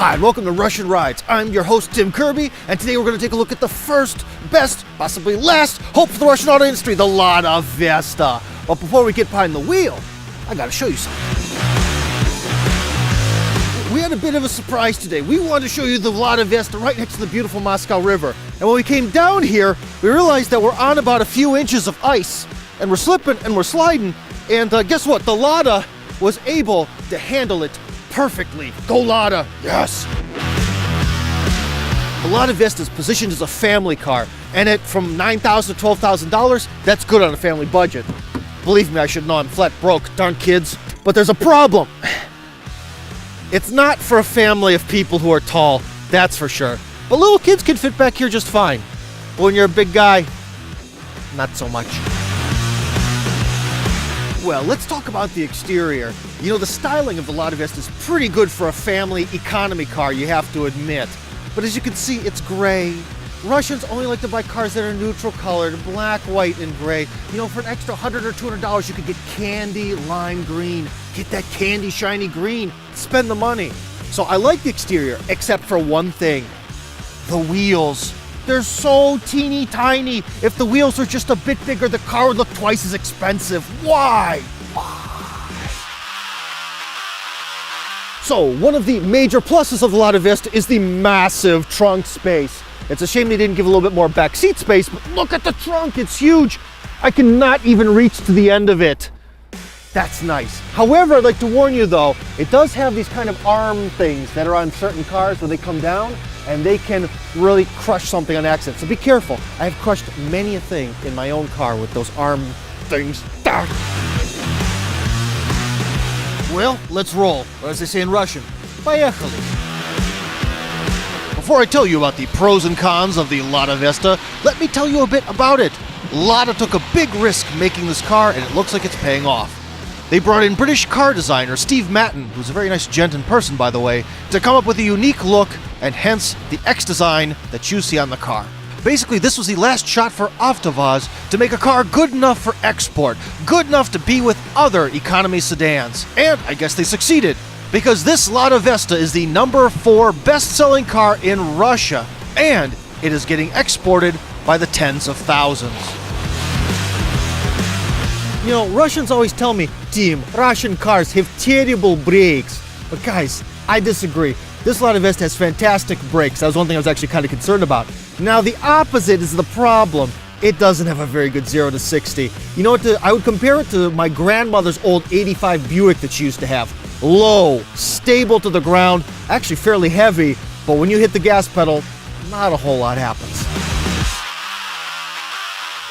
Hi, and welcome to Russian Rides. I'm your host, Tim Kirby, and today we're going to take a look at the first, best, possibly last hope for the Russian auto industry, the Lada Vesta. But before we get behind the wheel, I got to show you something. We had a bit of a surprise today. We wanted to show you the Lada Vesta right next to the beautiful Moscow River. And when we came down here, we realized that we're on about a few inches of ice, and we're slipping and we're sliding, and guess what? The Lada was able to handle it perfectly. Go Lada, yes! The Lada Vesta is positioned as a family car, and at from $9,000 to $12,000, that's good on a family budget. Believe me, I should know I'm flat broke, darn kids. But there's a problem. It's not for a family of people who are tall, that's for sure. But little kids can fit back here just fine. But when you're a big guy, not so much. Well, let's talk about the exterior. You know, the styling of the Lada Vesta is pretty good for a family economy car, you have to admit. But as you can see, it's gray. Russians only like to buy cars that are neutral colored, black, white, and gray. You know, for an extra $100 or $200, you could get candy lime green. Get that candy shiny green. Spend the money. So I like the exterior, except for one thing. The wheels. They're so teeny tiny. If the wheels were just a bit bigger, the car would look twice as expensive. Why? So, one of the major pluses of the Lada Vesta is the massive trunk space. It's a shame they didn't give a little bit more back seat space, but look at the trunk, it's huge. I cannot even reach to the end of it. That's nice. However, I'd like to warn you though, it does have these kind of arm things that are on certain cars where they come down and they can really crush something on accident. So be careful. I have crushed many a thing in my own car with those arm things. Well, let's roll, or as they say in Russian, поехали. Before I tell you about the pros and cons of the Lada Vesta, let me tell you a bit about it. Lada took a big risk making this car, and it looks like it's paying off. They brought in British car designer Steve Matton, who's a very nice gent in person by the way, to come up with a unique look, and hence the X design that you see on the car. Basically, this was the last shot for AvtoVAZ to make a car good enough for export, good enough to be with other economy sedans. And I guess they succeeded, because this Lada Vesta is the #4 best-selling car in Russia, and it is getting exported by the tens of thousands. You know, Russians always tell me, Tim, Russian cars have terrible brakes. But guys, I disagree. This Lada Vesta has fantastic brakes. That was one thing I was actually kind of concerned about. Now, the opposite is the problem. It doesn't have a very good 0 to 60. You know what? I would compare it to my grandmother's old 85 Buick that she used to have. Low, stable to the ground, actually fairly heavy, but when you hit the gas pedal, not a whole lot happens.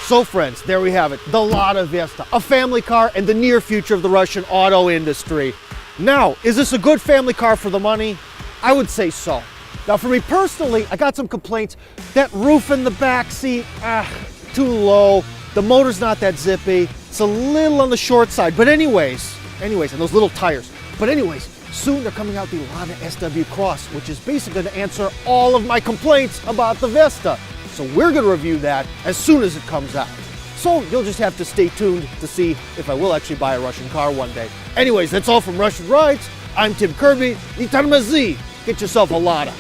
So friends, there we have it, the Lada Vesta, a family car and the near future of the Russian auto industry. Now, is this a good family car for the money? I would say so. Now for me personally, I got some complaints. That roof in the back seat, too low. The motor's not that zippy. It's a little on the short side, but anyways, and those little tires. But anyways, soon they're coming out the Lada SW Cross, which is basically going to answer all of my complaints about the Vesta. So we're going to review that as soon as it comes out. So you'll just have to stay tuned to see if I will actually buy a Russian car one day. Anyways, that's all from Russian Rides. I'm Tim Kirby. Get yourself a Lada.